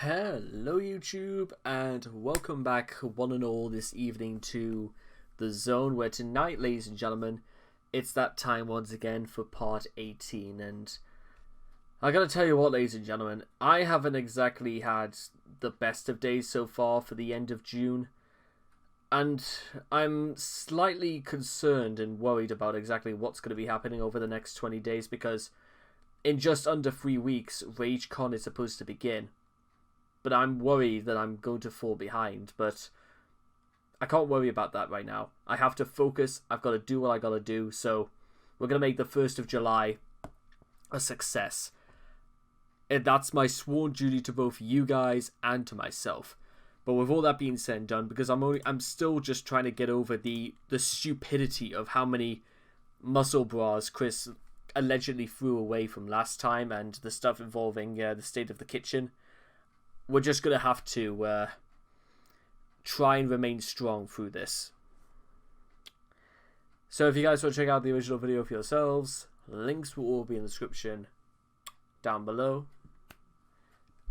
Hello YouTube and welcome back one and all this evening to The Zone, where tonight, ladies and gentlemen, it's that time once again for part 18. And I gotta tell you what, ladies and gentlemen, I haven't exactly had the best of days so far for the end of June, and I'm slightly concerned and worried about exactly what's going to be happening over the next 20 days, because in just under 3 weeks RageCon is supposed to begin. But I'm worried that I'm going to fall behind. But I can't worry about that right now. I have to focus. I've got to do what I got to do. So we're going to make the 1st of July a success. And that's my sworn duty to both you guys and to myself. But with all that being said and done, because I'm still just trying to get over the stupidity of how many muscle bras Chris allegedly threw away from last time, and the stuff involving the state of the kitchen. We're just going to have to try and remain strong through this. So if you guys want to check out the original video for yourselves, links will all be in the description down below.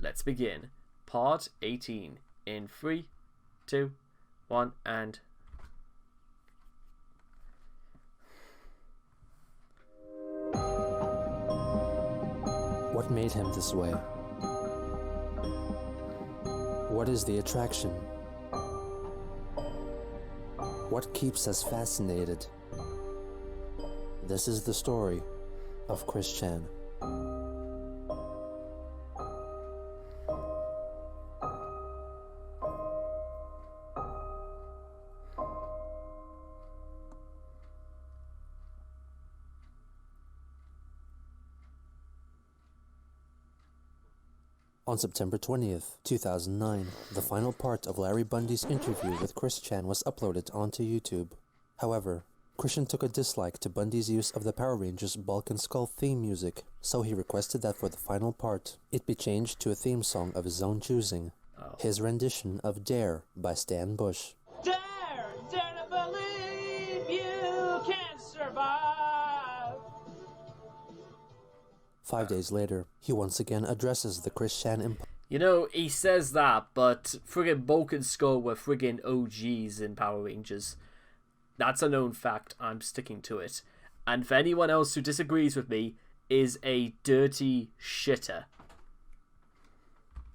Let's begin. Part 18 in 3, 2, 1, and... What made him this way? What is the attraction? What keeps us fascinated? This is the story of Chris Chan. On September 20th, 2009, the final part of Larry Bundy's interview with Chris Chan was uploaded onto YouTube. However, Christian took a dislike to Bundy's use of the Power Rangers Bulk and Skull theme music, so he requested that for the final part, it be changed to a theme song of his own choosing. His rendition of Dare by Stan Bush. Dare to believe you can survive. 5 days later, he once again addresses the Chris Chan empire. You know, he says that, but friggin' Bulk and Skull were friggin' OGs in Power Rangers. That's a known fact. I'm sticking to it. And for anyone else who disagrees with me, is a dirty shitter.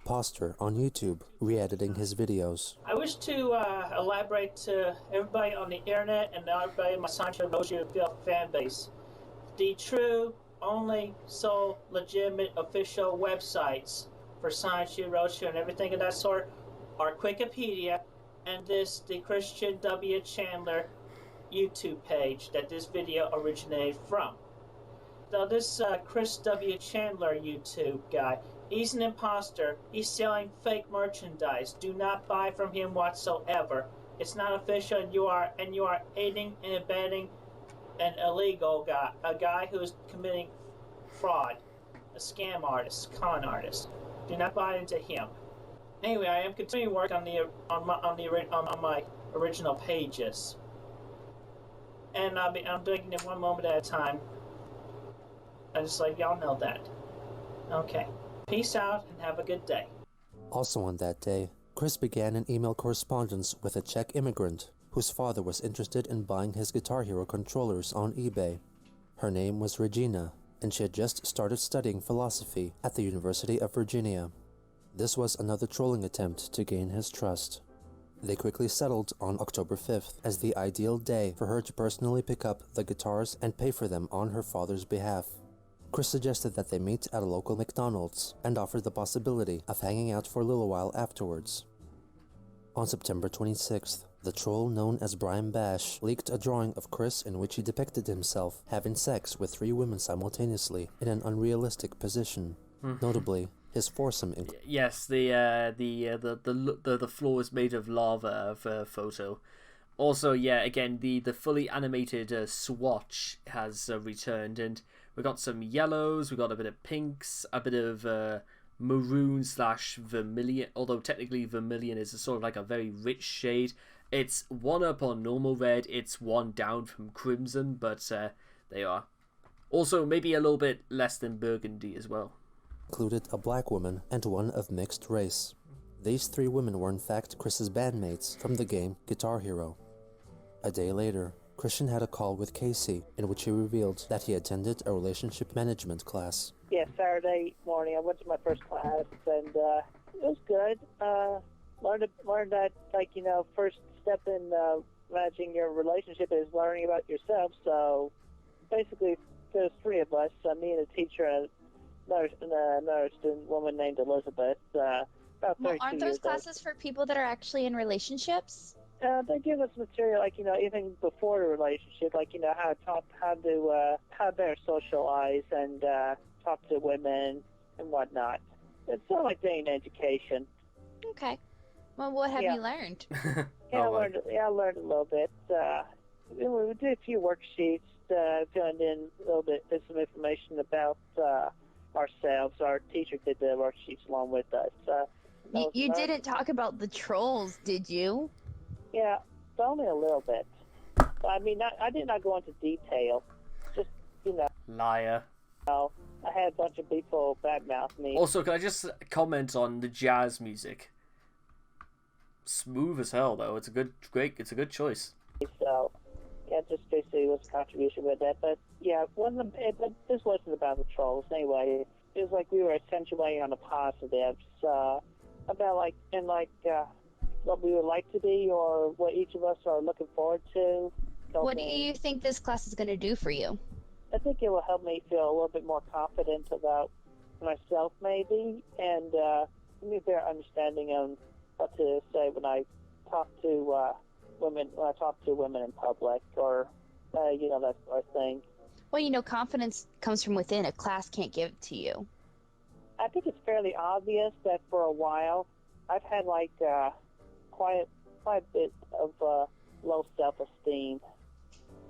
Poster on YouTube, re-editing his videos. I wish to elaborate to everybody on the internet and everybody in my Sancho Roshi fan base. The true, only sole legitimate official websites for Science Roadshow and everything of that sort are Wikipedia and the Christian W. Chandler YouTube page that this video originated from. Now this Chris W. Chandler YouTube guy, he's an imposter. He's selling fake merchandise. Do not buy from him whatsoever. It's not official, and you are aiding and abetting an illegal guy, a guy who is committing fraud, a scam artist, con artist. Do not buy into him. Anyway, I am continuing work on my original pages, and I'm doing it one moment at a time. I just let y'all know that. Okay, peace out and have a good day. Also on that day, Chris began an email correspondence with a Czech immigrant whose father was interested in buying his Guitar Hero controllers on eBay. Her name was Regina, and she had just started studying philosophy at the University of Virginia. This was another trolling attempt to gain his trust. They quickly settled on October 5th as the ideal day for her to personally pick up the guitars and pay for them on her father's behalf. Chris suggested that they meet at a local McDonald's and offered the possibility of hanging out for a little while afterwards. On September 26th, the troll known as Brian Bash leaked a drawing of Chris in which he depicted himself having sex with 3 women simultaneously in an unrealistic position. Notably, his foursome. Yes, the floor is made of lava photo. Also, yeah, again, the fully animated swatch has returned, and we got some yellows, we got a bit of pinks, a bit of maroon / vermilion, although technically vermilion is a sort of like a very rich shade. It's one up on normal red, it's one down from crimson, but there you are. Also, maybe a little bit less than burgundy as well. included a black woman and one of mixed race. These 3 women were in fact Chris's bandmates from the game Guitar Hero. A day later, Christian had a call with Casey in which he revealed that he attended a relationship management class. Yeah, Saturday morning I went to my first class and it was good. Learned that, first step in managing your relationship is learning about yourself. So basically there's 3 of us, me and a teacher and another student woman named Elizabeth. About 32 Well, aren't those years classes for people that are actually in relationships? They give us material, even before the relationship, how better socialize and talk to women and whatnot. It's sort of like dating education. Okay. Well, what have you learned? I learned a little bit. We did a few worksheets, filling in a little bit, some information about ourselves. Our teacher did the worksheets along with us. You didn't talk about the trolls, did you? Yeah, but only a little bit. But, I did not go into detail. Just, Liar. I had a bunch of people badmouth me. Also, can I just comment on the jazz music? Smooth as hell, though. It's a good choice. So, yeah, just basically was a contribution with that. But, yeah, this wasn't about the trolls. Anyway, it was like we were accentuating on the positives. About, what we would like to be or what each of us are looking forward to. What do you think this class is going to do for you? I think it will help me feel a little bit more confident about myself, maybe, and give me a better understanding of what to say when I talk to women. When I talk to women in public, or that sort of thing. Well, confidence comes from within. A class can't give it to you. I think it's fairly obvious that for a while I've had quite a bit of low self-esteem.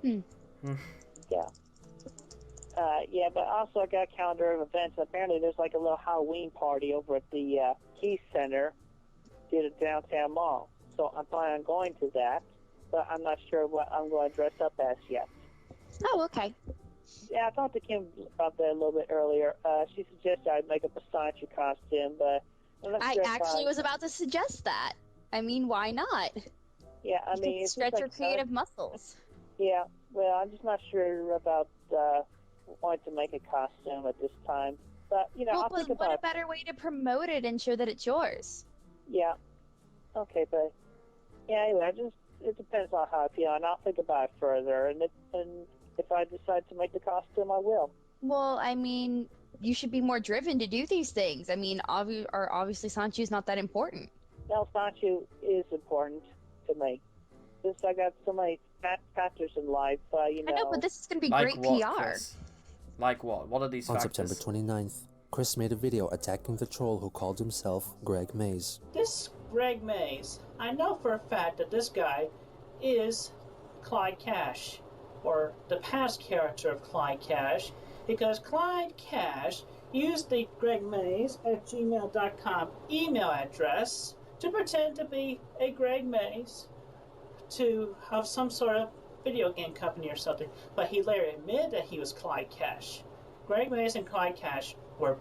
Yeah. But also I got a calendar of events. Apparently there's a little Halloween party over at the Key Center near the downtown mall. So I'm planning on going to that, but I'm not sure what I'm going to dress up as yet. Oh, okay. Yeah, I talked to Kim about that a little bit earlier. She suggested I make up a Sancho costume, but I'm not sure I was about to suggest that. Why not? Yeah, it's stretch your creative muscles. Yeah, well, I'm just not sure about wanting to make a costume at this time. But, I'll think about it. What a better way to promote it and show that it's yours. Yeah. Okay, but, anyway, it depends on how I feel, and I'll think about it further, and if I decide to make the costume, I will. Well, you should be more driven to do these things. Obviously Sancho's not that important. No, Sancho is important to me. Since I got so many factors in life, I know, but this is going to be Like great what, PR. Chris? Like what? What are these On factors? September 29th, Chris made a video attacking the troll who called himself Greg Mays. This Greg Mays, I know for a fact that this guy is Clyde Cash, or the past character of Clyde Cash, because Clyde Cash used the gregmays@gmail.com email address to pretend to be a Greg Mays to have some sort of video game company or something, but he later admitted that he was Clyde Cash. Greg Mays and Clyde Cash were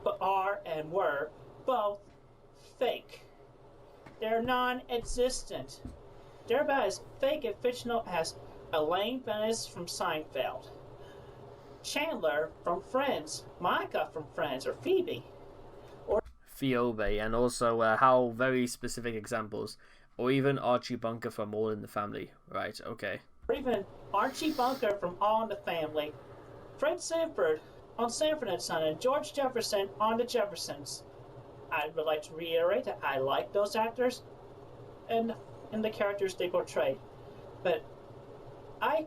both fake. They're non-existent. They're about as fake and fictional as Elaine Bennis from Seinfeld, Chandler from Friends, Monica from Friends, or Phoebe. Phoebe, and also how very specific examples, or even Archie Bunker from All in the Family. Right, okay. Or even Archie Bunker from All in the Family, Fred Sanford on Sanford and Son, and George Jefferson on the Jeffersons. I would like to reiterate that I like those actors and the characters they portrayed, but I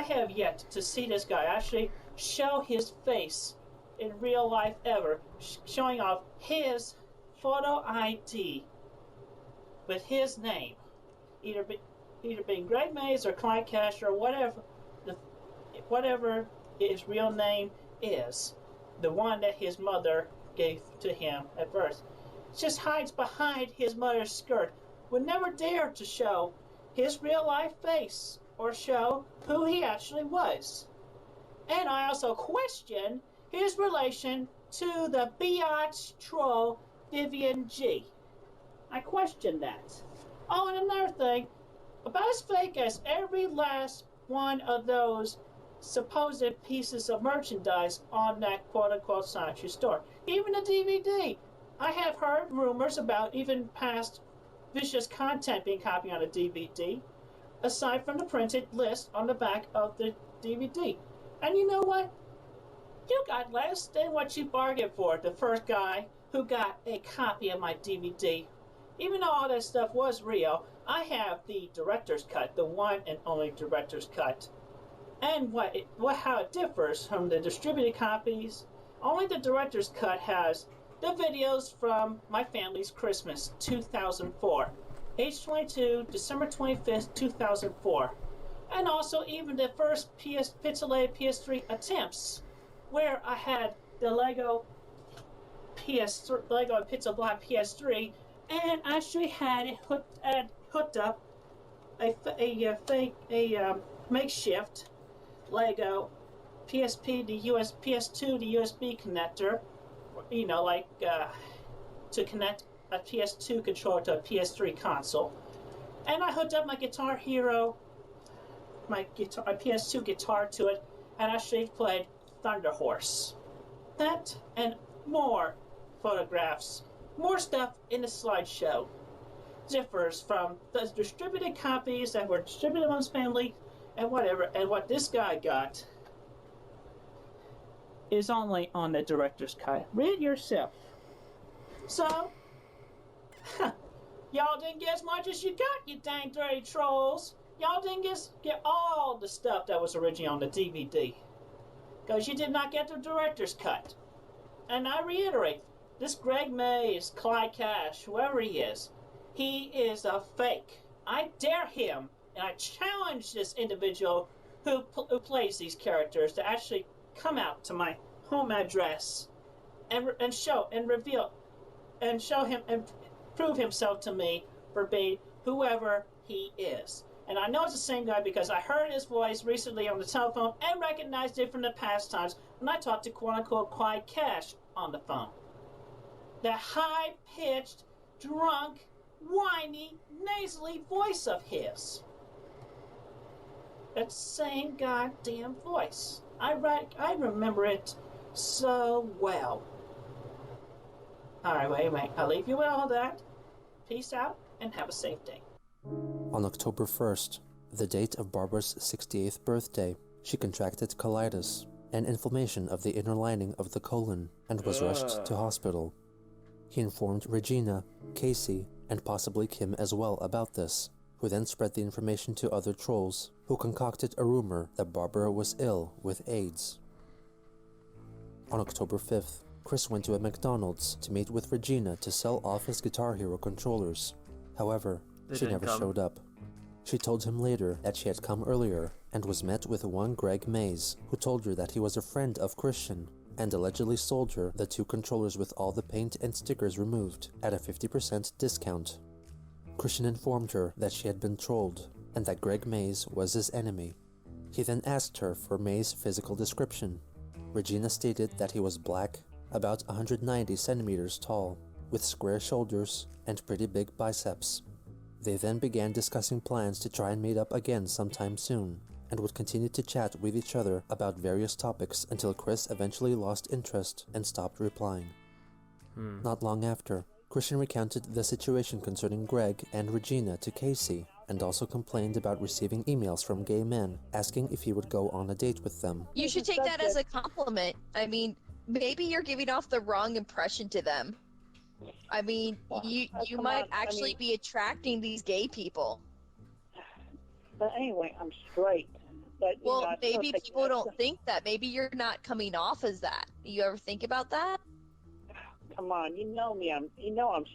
have yet to see this guy actually show his face in real life ever, showing off his photo ID with his name, either being Greg Mays or Clyde Cash or whatever his real name is, the one that his mother gave to him at birth. Just hides behind his mother's skirt, would never dare to show his real life face or show who he actually was. And I also question his relation to the biatch troll Vivian G. I question that. Oh, and another thing, about as fake as every last one of those supposed pieces of merchandise on that quote-unquote Sancho store. Even the DVD. I have heard rumors about even past vicious content being copied on a DVD, aside from the printed list on the back of the DVD. And you know what? You got less than what you bargained for. The first guy who got a copy of my DVD. Even though all that stuff was real, I have the director's cut, the one and only director's cut. And how it differs from the distributed copies. Only the director's cut has the videos from my family's Christmas 2004, age 22, December 25th, 2004, and also even the first PSEye PS3 attempts, where I had the Lego Pixel PS3, and actually had it hooked up a makeshift Lego PSP to PS2 to USB connector, to connect a PS2 controller to a PS3 console. And I hooked up my Guitar Hero, my PS2 guitar to it, and actually played Thunder Horse. That and more photographs, more stuff in the slideshow differs from the distributed copies that were distributed amongst family and whatever, and what this guy got is only on the director's cut. Read yourself. So, y'all didn't get as much as you got, you dang dirty trolls. Y'all didn't get all the stuff that was originally on the DVD, because you did not get the director's cut. And I reiterate, this Greg Mays, Clyde Cash, whoever he is a fake. I dare him, and I challenge this individual who plays these characters to actually come out to my home address and show him and prove himself to me for being whoever he is. And I know it's the same guy because I heard his voice recently on the telephone and recognized it from the past times when I talked to quote-unquote Clyde Cash on the phone. The high-pitched, drunk, whiny, nasally voice of his. That same goddamn voice. I remember it so well. Alright, wait. I'll leave you with all that. Peace out, and have a safe day. On October 1st, the date of Barbara's 68th birthday, she contracted colitis, an inflammation of the inner lining of the colon, and was rushed to hospital. He informed Regina, Casey, and possibly Kim as well about this, who then spread the information to other trolls, who concocted a rumor that Barbara was ill with AIDS. On October 5th, Chris went to a McDonald's to meet with Regina to sell off his Guitar Hero controllers. However, she never showed up. She told him later that she had come earlier and was met with one Greg Mays, who told her that he was a friend of Christian and allegedly sold her the two controllers with all the paint and stickers removed at a 50% discount. Christian informed her that she had been trolled and that Greg Mays was his enemy. He then asked her for Mays' physical description. Regina stated that he was black, about 190 centimeters tall, with square shoulders and pretty big biceps. They then began discussing plans to try and meet up again sometime soon, and would continue to chat with each other about various topics until Chris eventually lost interest and stopped replying. Not long after, Christian recounted the situation concerning Greg and Regina to Casey, and also complained about receiving emails from gay men asking if he would go on a date with them. You should take that as a compliment. I mean, maybe you're giving off the wrong impression to them. I mean, you might actually be attracting these gay people. But anyway, I'm straight. But, well, maybe people don't think that. Maybe you're not coming off as that. You ever think about that? Come on, you know me. I'm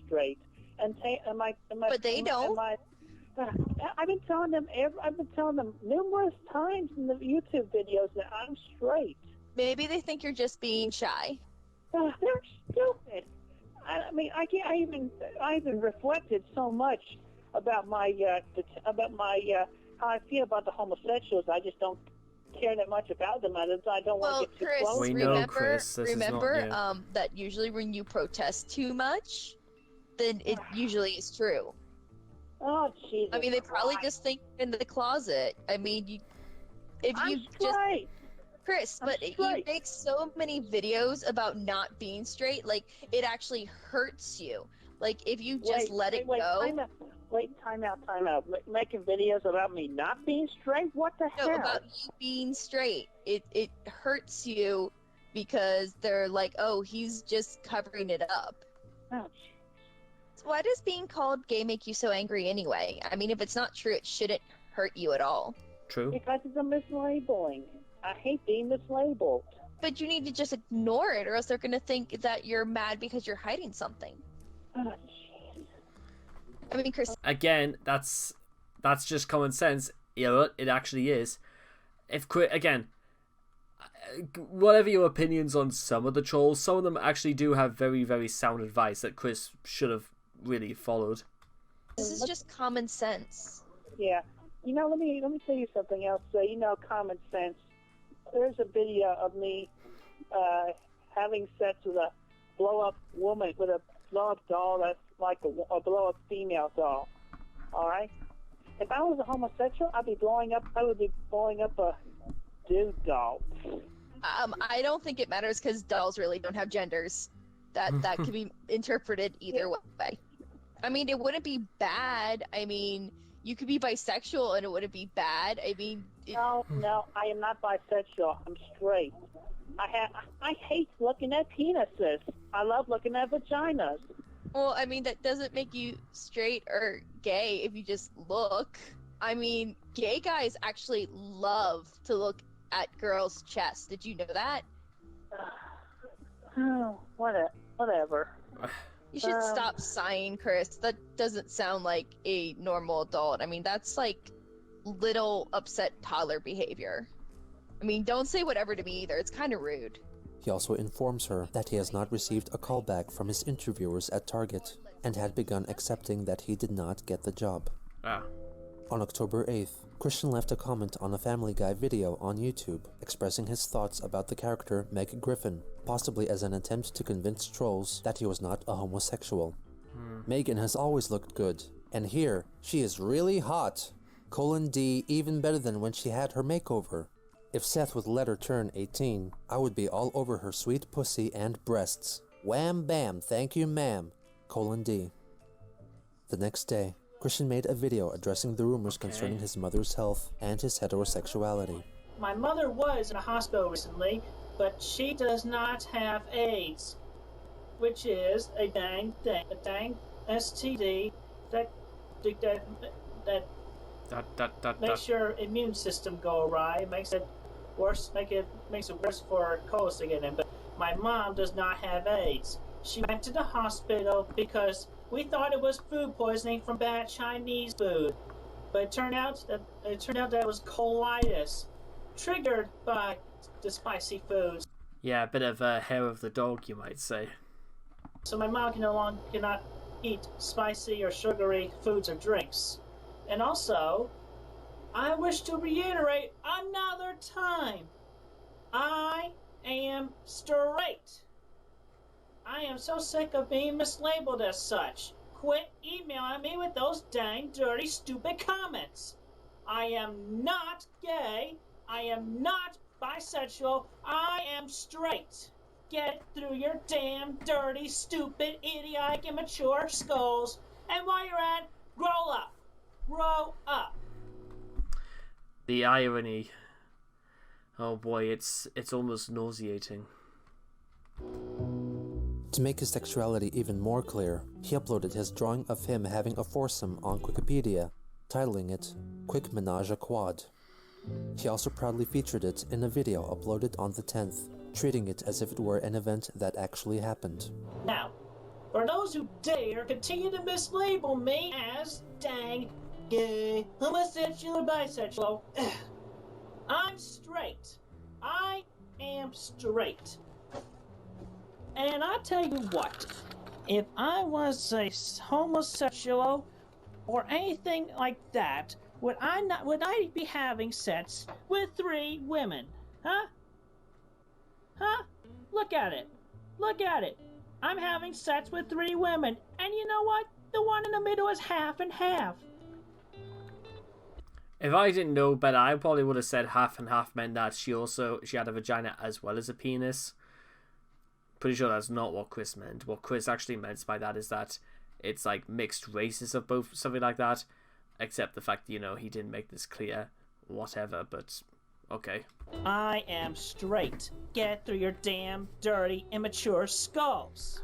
straight. And but they don't. I've been telling them numerous times in the YouTube videos that I'm straight. Maybe they think you're just being shy. They're stupid. I even reflected so much about my how I feel about the homosexuals. I just don't care that much about them. I don't Well, want to get too Chris, close. We know, remember, Chris, this is not- remember, yeah. that usually when you protest too much, then it usually is true. Oh, Jesus I mean, they probably Christ. just think in the closet. I mean, if I'm you just straight. Chris, I'm but you straight. make so many videos about not being straight, like it actually hurts you. Like if you just let it go. Time out. Making videos about me not being straight? What the No, hell? about you being straight. It hurts you because they're like, oh, he's just covering it up. Oh, So why does being called gay make you so angry anyway? I mean, if it's not true, it shouldn't hurt you at all. True. because it's a mislabeling. I hate being mislabeled. But you need to just ignore it, or else they're gonna think that you're mad because you're hiding something. Oh, jeez. I mean, Chris. Again, that's just common sense. You know what? It actually is. Again, whatever your opinions on some of the trolls, some of them actually do have very, very sound advice that Chris should have really followed. This is just common sense. Yeah. You know, let me tell you something else. Common sense. There's a video of me having sex with a blow-up woman, with a blow-up doll that's like a blow-up female doll. All right? If I was a homosexual, I would be blowing up a dude doll. I don't think it matters because dolls really don't have genders. That could be interpreted either way. I mean, it wouldn't be bad. I mean, you could be bisexual and it wouldn't be bad. I mean, No, I am not bisexual. I'm straight. I hate looking at penises. I love looking at vaginas. well, I mean, that doesn't make you straight or gay if you just look. I mean, gay guys actually love to look at girls' chests. Did you know that? Oh, whatever. You should stop sighing, Chris. That doesn't sound like a normal adult. I mean, that's like little upset toddler behavior. I mean, don't say whatever to me either. It's kind of rude. He also informs her that he has not received a callback from his interviewers at Target and had begun accepting that he did not get the job. Ah. On October 8th, Christian left a comment on a Family Guy video on YouTube expressing his thoughts about the character Meg Griffin, possibly as an attempt to convince trolls that he was not a homosexual. Megan has always looked good, and here, she is really hot. :D even better than when she had her makeover. If Seth would let her turn 18, I would be all over her sweet pussy and breasts. Wham bam, thank you ma'am. :D. The next day, Christian made a video addressing the rumors concerning his mother's health and his heterosexuality. My mother was in a hospital recently, but she does not have AIDS, which is a dang thing, a dang STD that makes your immune system go awry. It makes it worse. Makes it worse for colds to get in. But my mom does not have AIDS. She went to the hospital because we thought it was food poisoning from bad Chinese food, but it turned out that it was colitis, triggered by the spicy foods. Yeah, a bit of hair of the dog, you might say. So my mom cannot eat spicy or sugary foods or drinks. And also, I wish to reiterate another time, I am straight. I am so sick of being mislabeled as such. Quit emailing me with those dang dirty stupid comments. I am not gay. I am not bisexual. I am straight. Get through your damn dirty, stupid, idiotic, immature skulls. And while you're at, grow up. Grow up. The irony. Oh boy, it's almost nauseating. To make his sexuality even more clear, he uploaded his drawing of him having a foursome on Wikipedia, titling it Quick Menage a Quad. He also proudly featured it in a video uploaded on the 10th, treating it as if it were an event that actually happened. Now, for those who dare continue to mislabel me as dang gay, homosexual, or bisexual, I'm straight. I am straight. And I tell you what, if I was a homosexual or anything like that, Would I be having sex with 3 women? Huh? Huh? Look at it. Look at it. I'm having sex with 3 women, and you know what? The one in the middle is half and half. If I didn't know better, I probably would have said half and half meant that she had a vagina as well as a penis. Pretty sure that's not what Chris meant. What Chris actually meant by that is that it's like mixed races of both, something like that. Except the fact, he didn't make this clear. Whatever, but okay. I am straight. Get through your damn, dirty, immature skulls.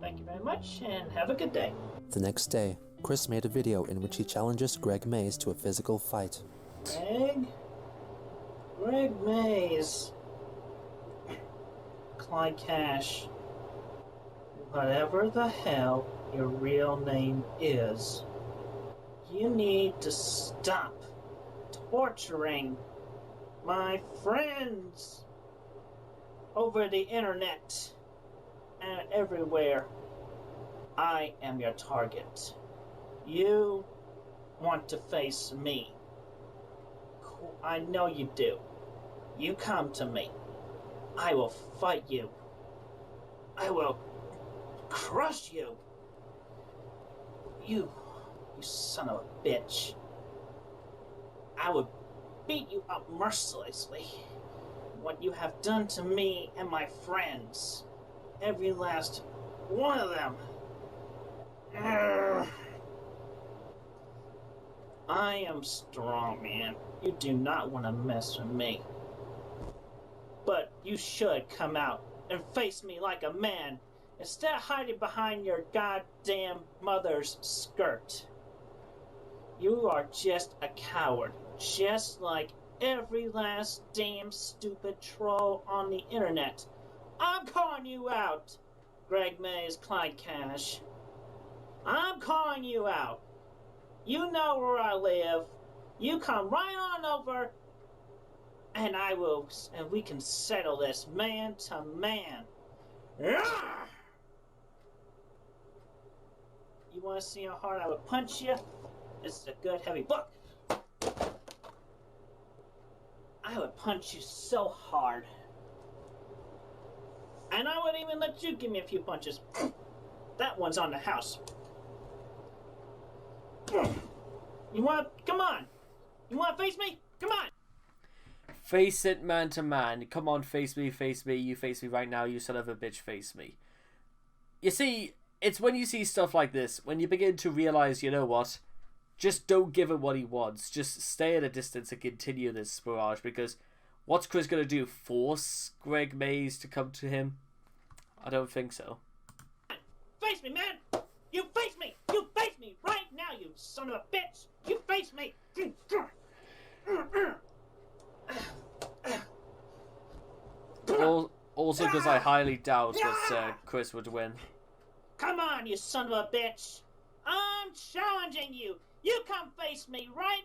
Thank you very much, and have a good day. The next day, Chris made a video in which he challenges Greg Mays to a physical fight. Greg Mays. Clyde Cash. Whatever the hell your real name is, you need to stop torturing my friends over the internet and everywhere. I am your target. You want to face me. I know you do. You come to me. I will fight you. I will crush you. You son of a bitch. I would beat you up mercilessly. What you have done to me and my friends. Every last one of them. I am strong, man. You do not want to mess with me. But you should come out and face me like a man instead of hiding behind your goddamn mother's skirt. You are just a coward, just like every last damn stupid troll on the internet. I'm calling you out, Greg Mays, Clyde Cash. I'm calling you out. You know where I live. You come right on over, and we can settle this man to man. You want to see how hard I would punch you? This is a good heavy book. I would punch you so hard. And I would even let you give me a few punches. That one's on the house. Come on. You want to face me? Come on. Face it man to man. Come on, face me, face me. You face me right now, you son of a bitch, face me. You see, it's when you see stuff like this, when you begin to realize, you know what? Just don't give him what he wants. Just stay at a distance and continue this barrage, because what's Chris going to do? Force Greg Mays to come to him? I don't think so. Face me, man! You face me! You face me right now, you son of a bitch! You face me! Also because I highly doubt that Chris would win. Come on, you son of a bitch! I'm challenging you! You come face me right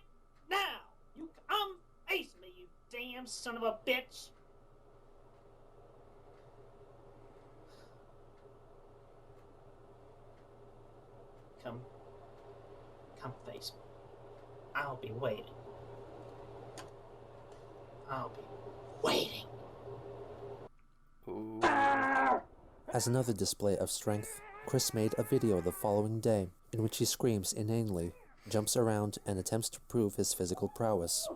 now! You come face me, you damn son of a bitch! Come face me. I'll be waiting. I'll be waiting. Ooh. As another display of strength, Chris made a video the following day in which he screams inanely, jumps around, and attempts to prove his physical prowess.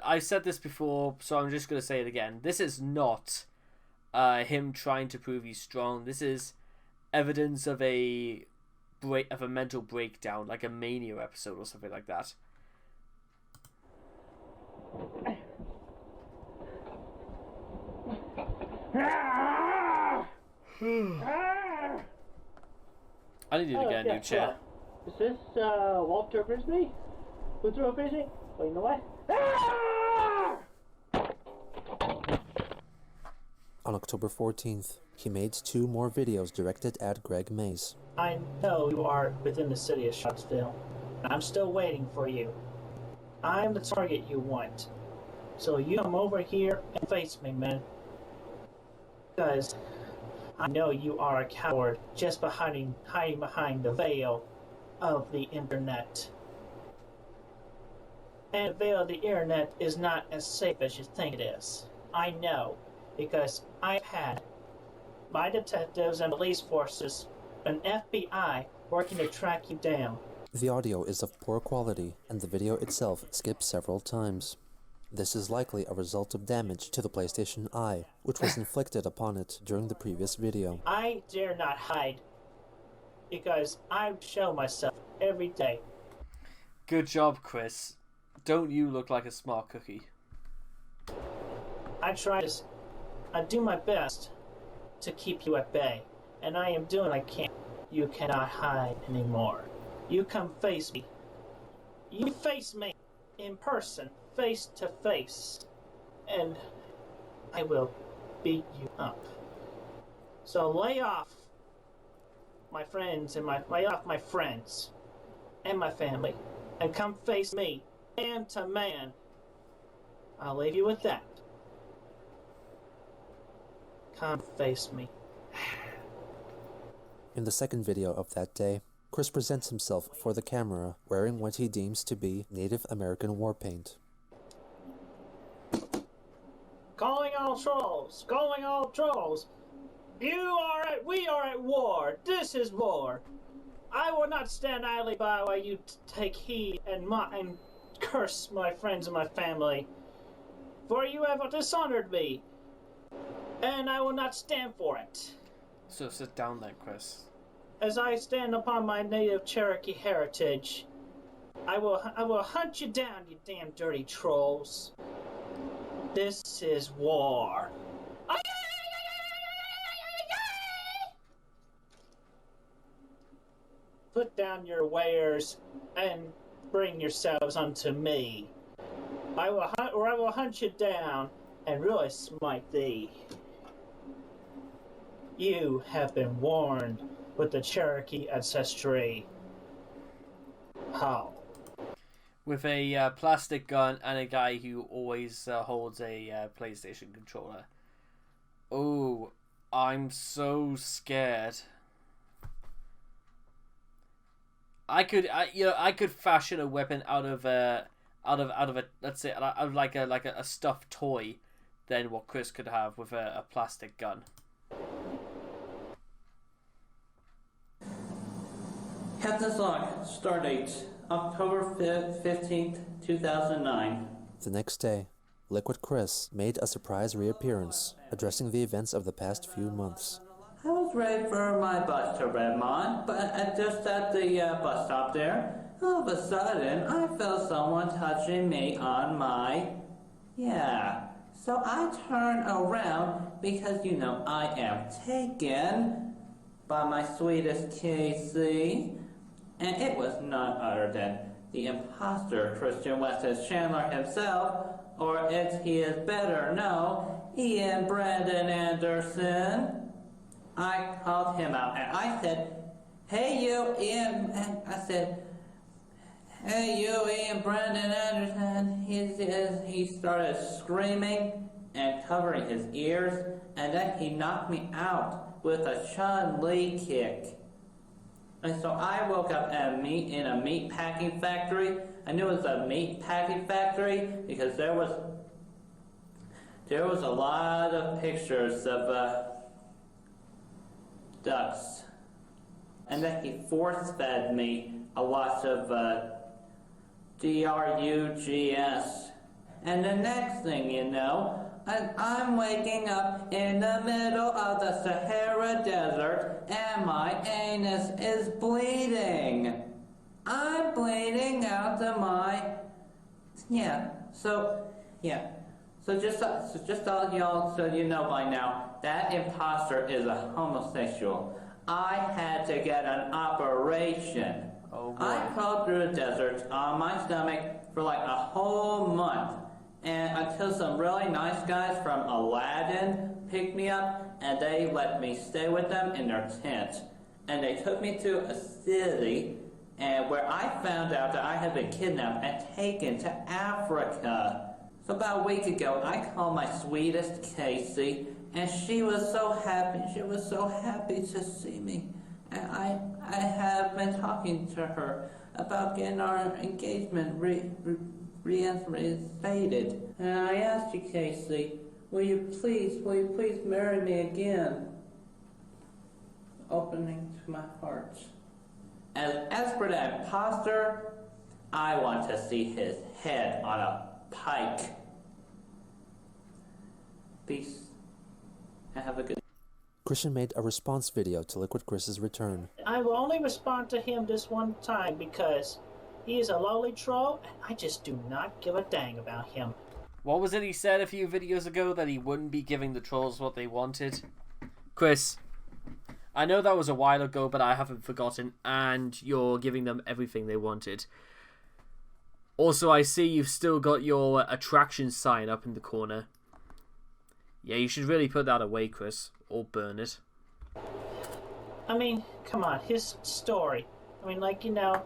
I said this before, so I'm just gonna say it again. This is not him trying to prove he's strong. This is evidence of a mental breakdown, like a mania episode or something like that. I need you to get a new chair. Is this Walter Frisbee? Who threw a frisbee? Well, you know what? On October 14th, he made 2 more videos directed at Greg Mays. I know you are within the city of Shutsville. I'm still waiting for you. I'm the target you want. So you come over here and face me, man. Because I know you are a coward just hiding behind the veil of the internet. And the veil of the internet is not as safe as you think it is. I know, because I've had my detectives and police forces, an FBI, working to track you down. The audio is of poor quality, and the video itself skips several times. This is likely a result of damage to the PlayStation Eye, which was inflicted upon it during the previous video. I dare not hide, because I show myself every day. Good job, Chris. Don't you look like a smart cookie? I do my best to keep you at bay, and I am doing what I can. You cannot hide anymore. You come face me. You face me in person, face to face, and I will beat you up. So lay off my friends and lay off my friends and my family, and come face me, man to man. I'll leave you with that. Come face me. In the second video of that day, Chris presents himself for the camera wearing what he deems to be Native American war paint. Calling all trolls! Calling all trolls! We are at war! This is war! I will not stand idly by while you take heed and curse my friends and my family. For you have dishonored me, and I will not stand for it. So sit down then, Chris. As I stand upon my native Cherokee heritage, I will hunt you down, you damn dirty trolls. This is war. Put down your wares and bring yourselves unto me. I will hunt you down and really smite thee. You have been warned with the Cherokee ancestry. How? With a plastic gun and a guy who always holds a PlayStation controller. Oh, I'm so scared. I could fashion a weapon out of a let's say out of like a stuffed toy, than what Chris could have with a plastic gun. Captain's log, stardate, October 15th, 2009. The next day, Liquid Chris made a surprise reappearance, addressing the events of the past few months. I was ready for my bus to Redmond, but just at the bus stop there, all of a sudden, I felt someone touching me on my... Yeah. So I turned around because, you know, I am taken by my sweetest KC. And it was none other than the imposter Christian Weston Chandler himself, or as he is better known, Ian Brandon Anderson. I called him out and I said, "Hey you, Ian," and I said, "Hey you, Ian Brandon Anderson." He started screaming and covering his ears, and then he knocked me out with a Chun-Li kick. And so I woke up in a meat packing factory. I knew it was a meat packing factory because there was a lot of pictures of ducks. And then he force-fed me a lot of drugs. And the next thing you know, I'm waking up in the middle of the Sahara Desert and my anus is bleeding. I'm bleeding out of my... So just all y'all, so you know by now, that imposter is a homosexual. I had to get an operation. Oh boy. I crawled through the desert on my stomach for like a whole month. And until some really nice guys from Aladdin picked me up, and they let me stay with them in their tent. And they took me to a city, and where I found out that I had been kidnapped and taken to Africa. So about a week ago, I called my sweetest Casey, and she was so happy. She was so happy to see me. And I have been talking to her about getting our engagement reinstated. And I asked you, Casey, will you please marry me again? Opening to my heart. As for that imposter, I want to see his head on a pike. Peace. And have a good. Christian made a response video to Liquid Chris's return. I will only respond to him this one time because he is a lowly troll and I just do not give a dang about him. What was it he said a few videos ago, that he wouldn't be giving the trolls what they wanted? Chris, I know that was a while ago, but I haven't forgotten, and you're giving them everything they wanted. Also, I see you've still got your attraction sign up in the corner. Yeah, you should really put that away, Chris, or burn it. I mean, come on, his story. I mean, like, you know,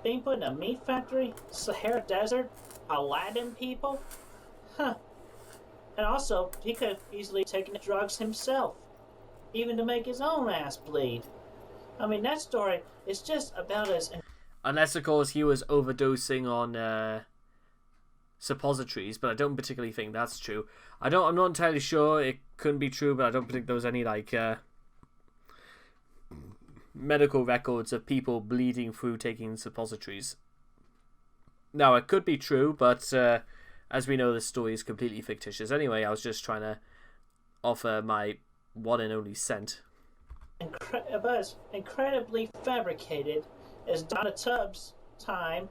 being put in a meat factory, Sahara Desert, Aladdin people? Huh. And also, he could have easily taken the drugs himself, even to make his own ass bleed. I mean, that story is just about as... Unless, of course, he was overdosing on suppositories, but I don't particularly think that's true. I'm not entirely sure. It couldn't be true, but I don't think there was any, like, medical records of people bleeding through taking suppositories. Now, it could be true, but as we know, this story is completely fictitious. Anyway, I was just trying to offer my one and only cent. But incredibly fabricated as Donna Tubbs' time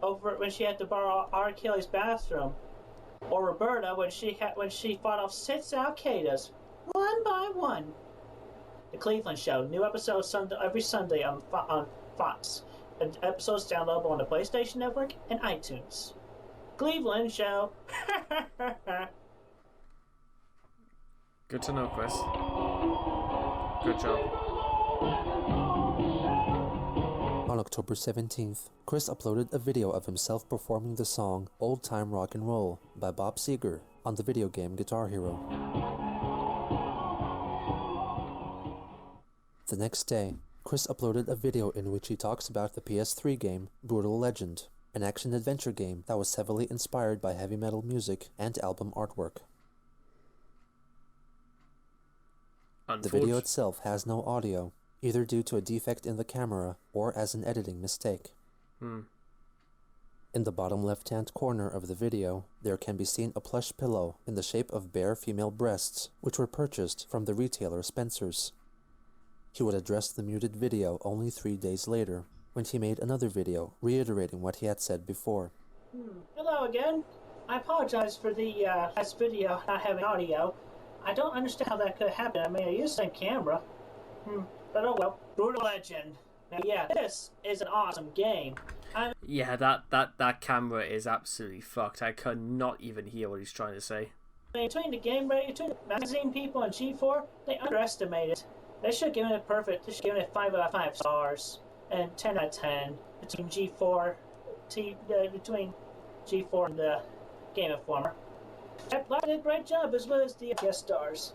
over when she had to borrow R. Kelly's bathroom, or Roberta when she fought off 6 Al-Qaedas one by one. The Cleveland Show, new episodes every Sunday on Fox, and episodes downloadable on the PlayStation Network and iTunes. Cleveland Show. Good to know, Chris. Good job. On October 17th, Chris uploaded a video of himself performing the song Old Time Rock and Roll by Bob Seger on the video game Guitar Hero. The next day, Chris uploaded a video in which he talks about the PS3 game Brutal Legend, an action-adventure game that was heavily inspired by heavy metal music and album artwork. The video itself has no audio, either due to a defect in the camera or as an editing mistake. In the bottom left-hand corner of the video, there can be seen a plush pillow in the shape of bare female breasts, which were purchased from the retailer Spencer's. He would address the muted video only 3 days later, when he made another video reiterating what he had said before. Hello again. I apologize for the last video not having audio. I don't understand how that could happen. I mean, I use the same camera. But oh well. Brutal Legend. Now, yeah, this is an awesome game. Yeah, that camera is absolutely fucked. I could not even hear what he's trying to say. Between the magazine people and G4, they underestimated it. They should have given it perfect. They should have given it 5 out of 5 stars and 10 out of 10 between G4 and the Game Informer. Black did a great job as well as the guest stars.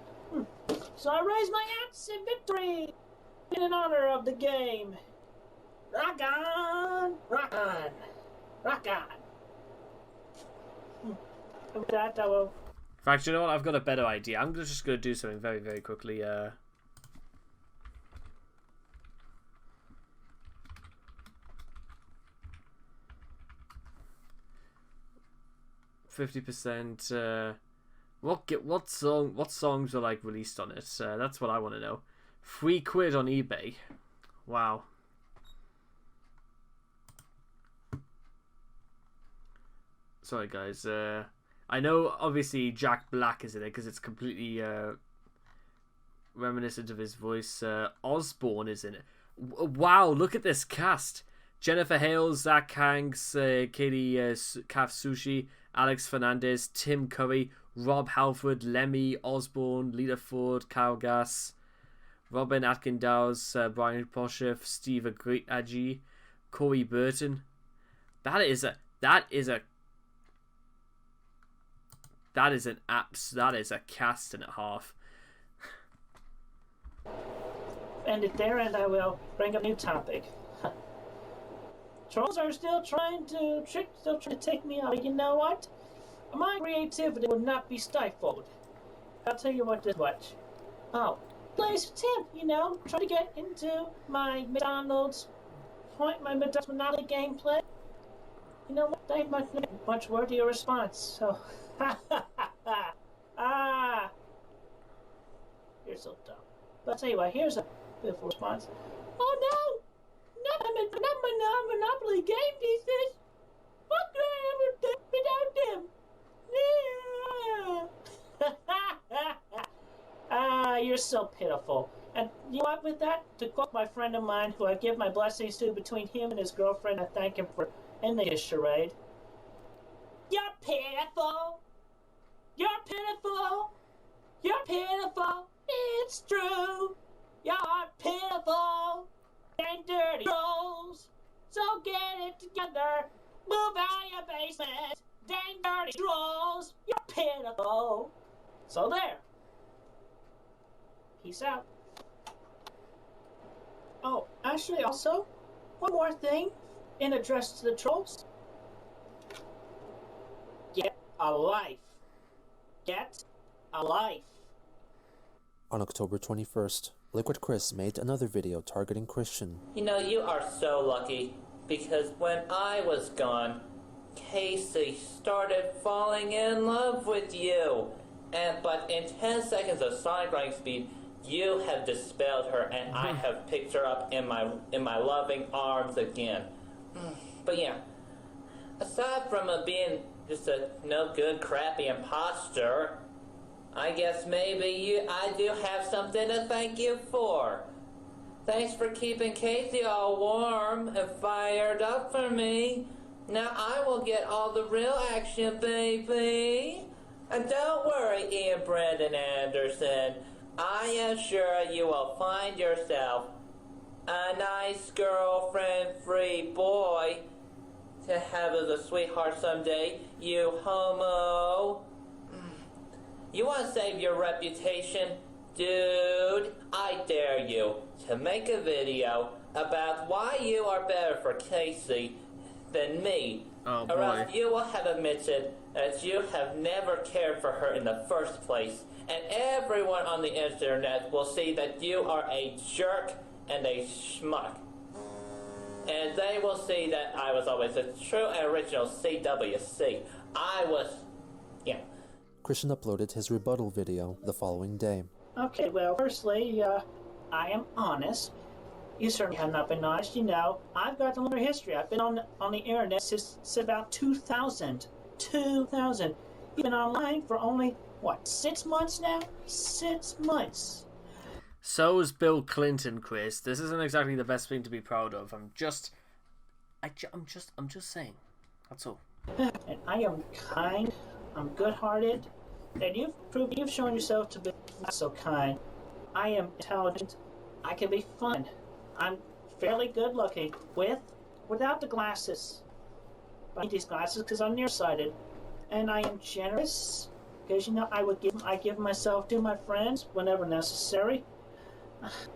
So I raise my axe in victory in honor of the game. Rock on! Rock on! Rock on! With that, I will... In fact, you know what? I've got a better idea. I'm just going to do something very, very quickly. 50%. What songs are like released on it? That's what I want to know. £3 on eBay. Wow. Sorry guys. I know obviously Jack Black is in it because it's completely reminiscent of his voice. Osborne is in it. Wow, look at this cast. Jennifer Hale, Zach Hanks, Katie Kaf Sushi, Alex Fernandez, Tim Curry, Rob Halford, Lemmy Osborne, Lita Ford, Kyle Gass, Robin Atkin-Dowes, Brian Posheff, Steve Agee, Corey Burton. That is a cast and a half. And at their end, I will bring up a new topic. Trolls are still trying to take me out. But you know what? My creativity would not be stifled. I'll tell you what. Oh, plays Tim. Trying to get into my McDonald's Monopoly gameplay. You know what? I ain't much word to your response. So, you're so dumb. But I'll tell you what. Here's a beautiful response. Oh no! Not Monopoly game pieces. What could I ever do without them? You're so pitiful. And you know what? With that, to quote my friend of mine, who I give my blessings to between him and his girlfriend, I thank him for ending his charade. You're pitiful. You're pitiful. You're pitiful. It's true. You're pitiful. And dirty trolls. So get it together. Move out of your basement. Dang dirty trolls. You're pitiful. So there. Peace out. Oh, actually, also, one more thing in address to the trolls. Get a life. Get a life. On October 21st, Liquid Chris made another video targeting Christian. You are so lucky, because when I was gone, Casey started falling in love with you. But in 10 seconds of sonic running speed, you have dispelled her, and I have picked her up in my loving arms again. But yeah, aside from being just a no good, crappy imposter, I guess maybe I do have something to thank you for. Thanks for keeping Casey all warm and fired up for me. Now I will get all the real action, baby. And don't worry, Ian Brandon Anderson. I am sure you will find yourself a nice girlfriend-free boy to have as a sweetheart someday, you homo. You want to save your reputation? Dude, I dare you to make a video about why you are better for Casey than me. Oh, boy. Or else you will have admitted that you have never cared for her in the first place. And everyone on the internet will see that you are a jerk and a schmuck. And they will see that I was always a true and original CWC. Christian uploaded his rebuttal video the following day. Okay, well, firstly, I am honest. You certainly have not been honest. I've got a longer history. I've been on the internet since about 2000. 2000. You've been online for only, 6 months now? 6 months. So is Bill Clinton, Chris. This isn't exactly the best thing to be proud of. I'm just saying. That's all. And I am kind. I'm good-hearted. And you've shown yourself to be not so kind. I am intelligent. I can be fun. I'm fairly good-looking without the glasses. I need these glasses because I'm nearsighted. And I am generous because I give myself to my friends whenever necessary.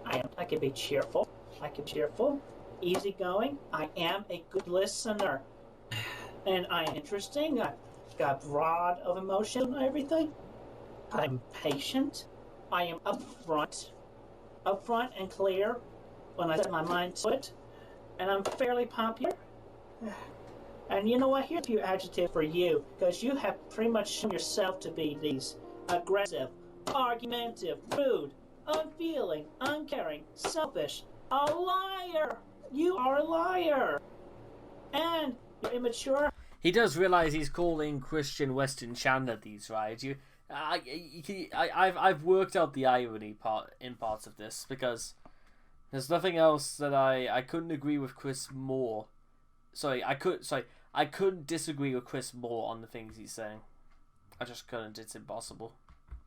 I can be cheerful. Easygoing. I am a good listener. And I am interesting. I've got broad of emotion and everything. I'm patient. I am upfront and clear when I set my mind to it. And I'm fairly popular. And you know what? Here's a few adjectives for you, because you have pretty much shown yourself to be these: aggressive, argumentative, rude, unfeeling, uncaring, selfish, a liar. You are a liar. And you're immature. He does realize he's calling Christian Weston Chandler these, right? I've worked out the irony in parts of this, because there's nothing else that I couldn't agree with Chris more. I couldn't disagree with Chris more on the things he's saying. I just couldn't. It's impossible.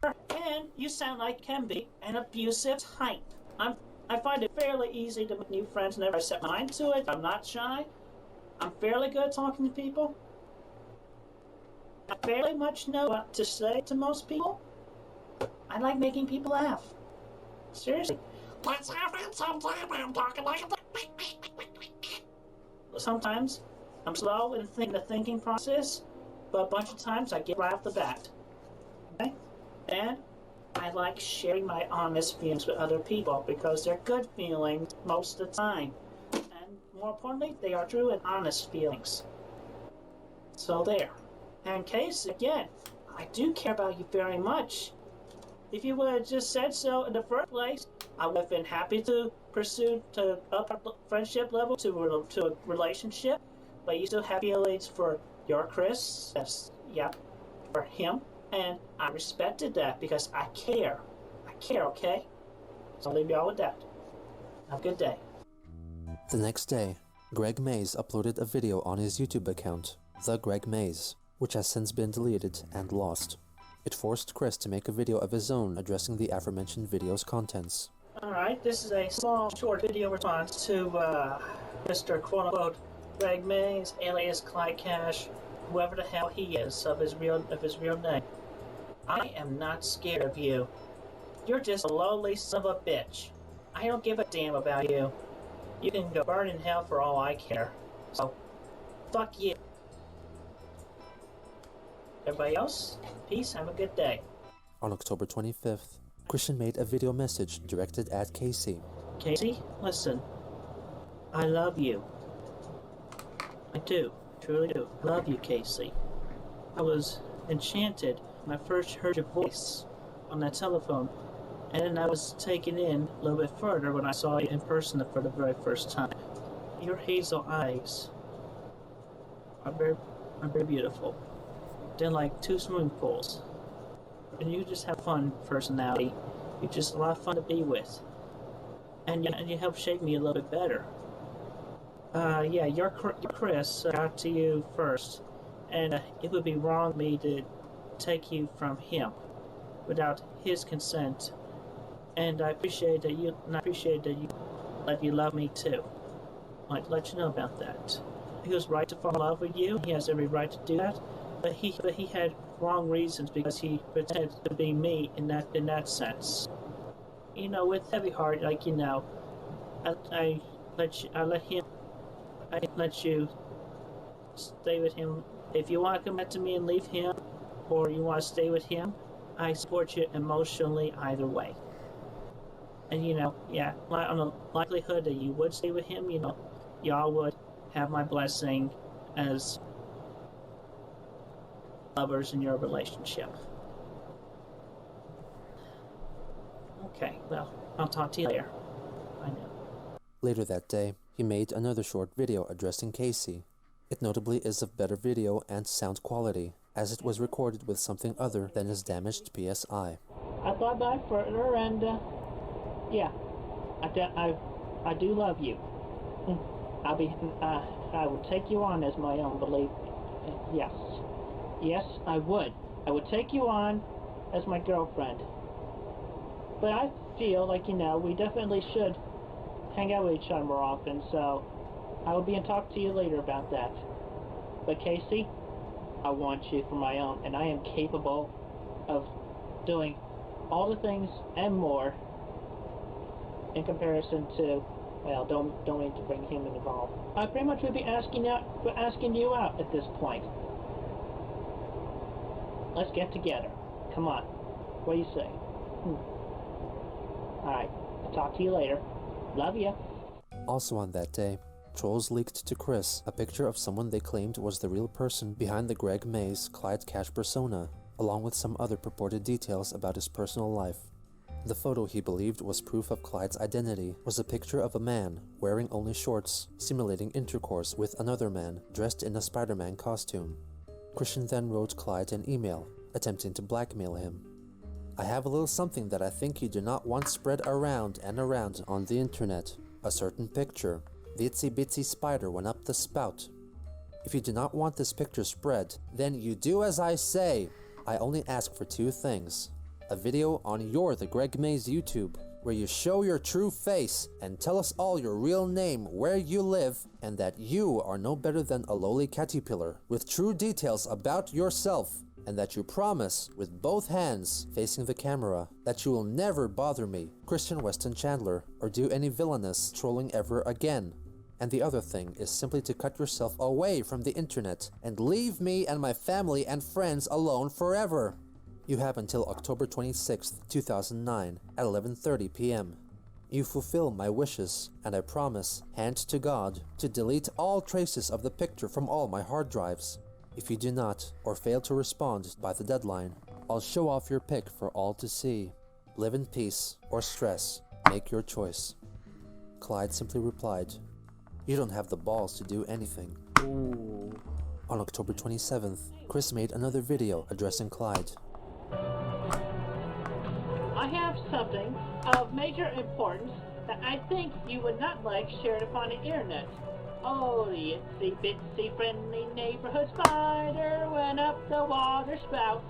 And you sound like can be an abusive type. I find it fairly easy to make new friends whenever I set my mind to it. I'm not shy. I'm fairly good at talking to people. I fairly much know what to say to most people. I like making people laugh. Seriously. What's happening? Sometimes I'm talking like sometimes I'm slow in the thinking process, but a bunch of times I get right off the bat. Okay? And I like sharing my honest feelings with other people because they're good feelings most of the time. And more importantly, they are true and honest feelings. So there. And Case, again, I do care about you very much. If you would have just said so in the first place, I would have been happy to pursue to up our friendship level to a relationship. But you still have feelings for your Chris, for him. And I respected that because I care. I care, okay? So I'll leave y'all with that. Have a good day. The next day, Greg Mays uploaded a video on his YouTube account, The Greg Mays, which has since been deleted and lost. It forced Chris to make a video of his own addressing the aforementioned video's contents. Alright, this is a small, short video response to Mr. quote-unquote Greg Mays, alias Clyde Cash, whoever the hell he is of his real name. I am not scared of you. You're just a lowly son of a bitch. I don't give a damn about you. You can go burn in hell for all I care. So, fuck you. Everybody else, peace, have a good day. On October 25th, Christian made a video message directed at Casey. Casey, listen. I love you. I do. Truly do. I love you, Casey. I was enchanted when I first heard your voice on that telephone, and then I was taken in a little bit further when I saw you in person for the very first time. Your hazel eyes are very beautiful. They're like two swimming pools. And you just have fun personality. You're just a lot of fun to be with. And you help shape me a little bit better. Your Chris got to you first, and it would be wrong of me to take you from him without his consent. And I appreciate that you let you love me too. I'd like to let you know about that. He was right to fall in love with you. He has every right to do that. But he had wrong reasons because he pretended to be me in that sense. You know, with heavy heart, like, you know, I let you stay with him. If you want to come back to me and leave him, or you want to stay with him, I support you emotionally either way. And, you know, yeah, on the likelihood that you would stay with him, you know, y'all would have my blessing as lovers in your relationship. Okay, well, I'll talk to you later. I know. Later that day, he made another short video addressing Casey. It notably is of better video and sound quality, as it was recorded with something other than his damaged PSI. I thought back further, and yeah, I do love you. I would take you on as my own, believe me. Yes, I would. I would take you on as my girlfriend. But I feel like, you know, we definitely should hang out with each other more often, so I will be in talk to you later about that. But Casey, I want you for my own, and I am capable of doing all the things and more in comparison to, well, don't need to bring him involved. I pretty much would be asking you out at this point. Let's get together. Come on. What do you say? Alright. I'll talk to you later. Love ya. Also on that day, trolls leaked to Chris a picture of someone they claimed was the real person behind the Greg Mays Clyde Cash persona, along with some other purported details about his personal life. The photo he believed was proof of Clyde's identity was a picture of a man wearing only shorts, simulating intercourse with another man dressed in a Spider-Man costume. Christian then wrote Clyde an email, attempting to blackmail him. I have a little something that I think you do not want spread around and around on the internet. A certain picture. The itsy bitsy spider went up the spout. If you do not want this picture spread, then you do as I say. I only ask for 2 things. A video on The Greg Mays YouTube, where you show your true face and tell us all your real name, where you live, and that you are no better than a lowly caterpillar, with true details about yourself, and that you promise, with both hands facing the camera, that you will never bother me, Christian Weston Chandler, or do any villainous trolling ever again. And the other thing is simply to cut yourself away from the internet and leave me and my family and friends alone forever. You have until October 26th, 2009 at 11:30 p.m. You fulfill my wishes, and I promise, hand to God, to delete all traces of the picture from all my hard drives. If you do not, or fail to respond by the deadline, I'll show off your pic for all to see. Live in peace or stress. Make your choice. Clyde simply replied, "You don't have the balls to do anything." Ooh. On October 27th, Chris made another video addressing Clyde. I have something of major importance that I think you would not like shared upon the internet. Oh, the itsy bitsy friendly neighborhood spider went up the water spout.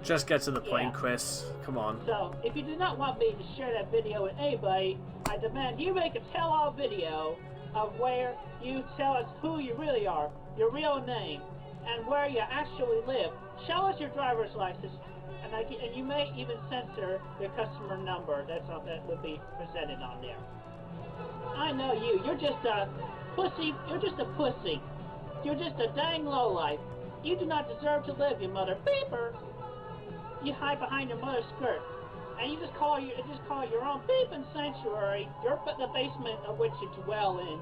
Just get to the point, Yeah. Chris. Come on. So, if you do not want me to share that video with anybody, I demand you make a tell-all video of where you tell us who you really are, your real name, and where you actually live. Show us your driver's license, and you may even censor your customer number. That would be presented on there. I know you. You're just a pussy. You're just a pussy. You're just a dang lowlife. You do not deserve to live, you mother beeper. You hide behind your mother's skirt, and you just call your own beeping sanctuary, the basement of which you dwell in.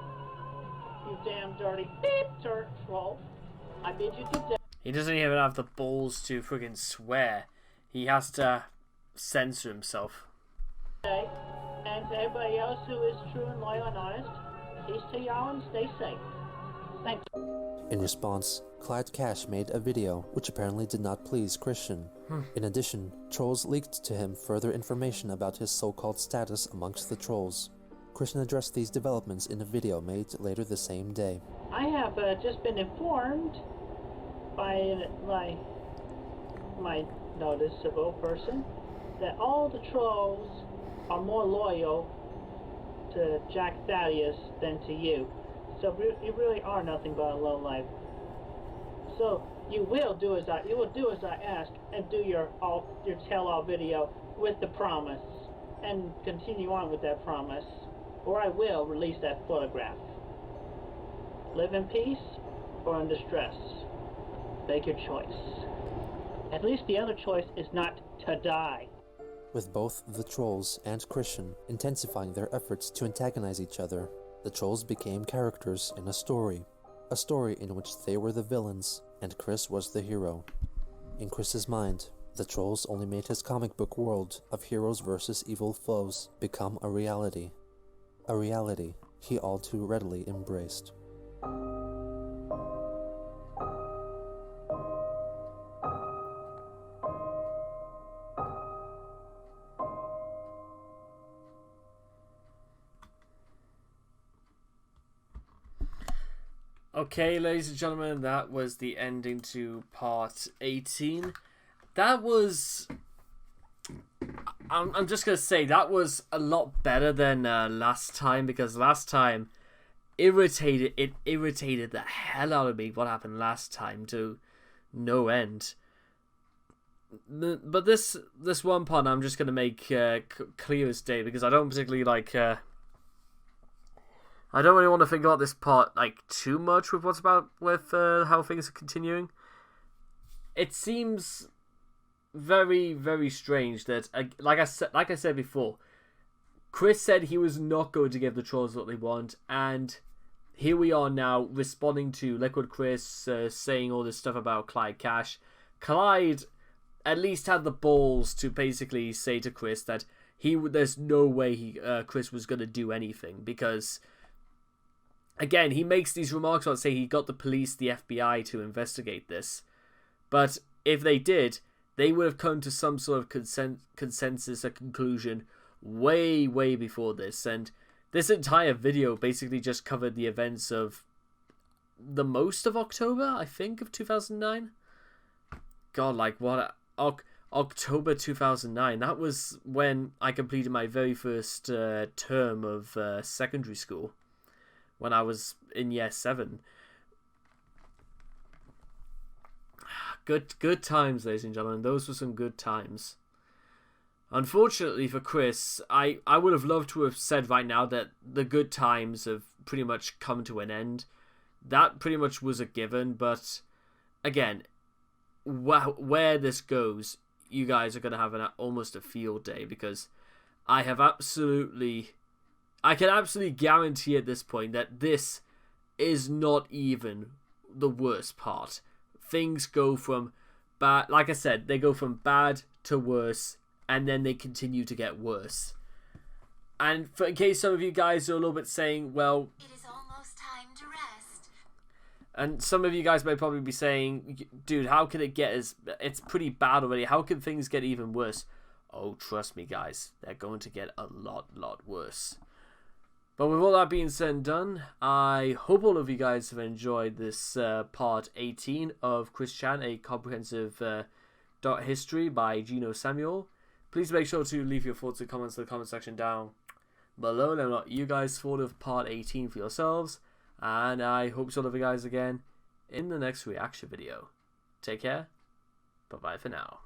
You damn dirty beep troll. I bid you good day. He doesn't even have the balls to friggin' swear. He has to censor himself. And to everybody else who is true and loyal and honest, peace to y'all and stay safe. Thanks. In response, Clyde Cash made a video which apparently did not please Christian. In addition, trolls leaked to him further information about his so-called status amongst the trolls. Christian addressed these developments in a video made later the same day. I have just been informed by my noticeable person that all the trolls are more loyal to Jack Thaddeus than to you. So you really are nothing but a lowlife. So you will do as I ask and do your tell-all video with the promise, and continue on with that promise, or I will release that photograph. Live in peace or in distress. Make your choice. At least the other choice is not to die. With both the trolls and Christian intensifying their efforts to antagonize each other, the trolls became characters in a story in which they were the villains and Chris was the hero. In Chris's mind, the trolls only made his comic book world of heroes versus evil foes become a reality he all too readily embraced. Okay, ladies and gentlemen, that was the ending to part 18. That was... I'm just going to say, that was a lot better than last time, because last time it irritated the hell out of me what happened last time to no end. But this one part I'm just going to make clear as day, because I don't particularly like... I don't really want to think about this part too much with how things are continuing. It seems very, very strange that, like I said before, Chris said he was not going to give the trolls what they want, and here we are now responding to Liquid Chris saying all this stuff about Clyde Cash. Clyde at least had the balls to basically say to Chris that there's no way Chris was going to do anything, because... Again, he makes these remarks about saying he got the police, the FBI to investigate this. But if they did, they would have come to some sort of consensus, a conclusion, way, way before this. And this entire video basically just covered the events of the most of October, I think, of 2009. God, like what? October 2009. That was when I completed my very first term of secondary school. When I was in year 7. Good times, ladies and gentlemen. Those were some good times. Unfortunately for Chris, I would have loved to have said right now that the good times have pretty much come to an end. That pretty much was a given, but again, where this goes, you guys are going to have almost a field day, because I can absolutely guarantee at this point that this is not even the worst part. Things go from bad, like I said, they go from bad to worse, and then they continue to get worse. And in case some of you guys are a little bit saying, well, it is almost time to rest. And some of you guys may probably be saying, dude, how can it get it's pretty bad already. How can things get even worse? Oh, trust me, guys, they're going to get a lot worse. But with all that being said and done, I hope all of you guys have enjoyed this part 18 of Chris Chan, a comprehensive dot history by Gino Samuel. Please make sure to leave your thoughts and comments in the comment section down below. Let me know what you guys thought of part 18 for yourselves. And I hope to see all of you guys again in the next reaction video. Take care. Bye-bye for now.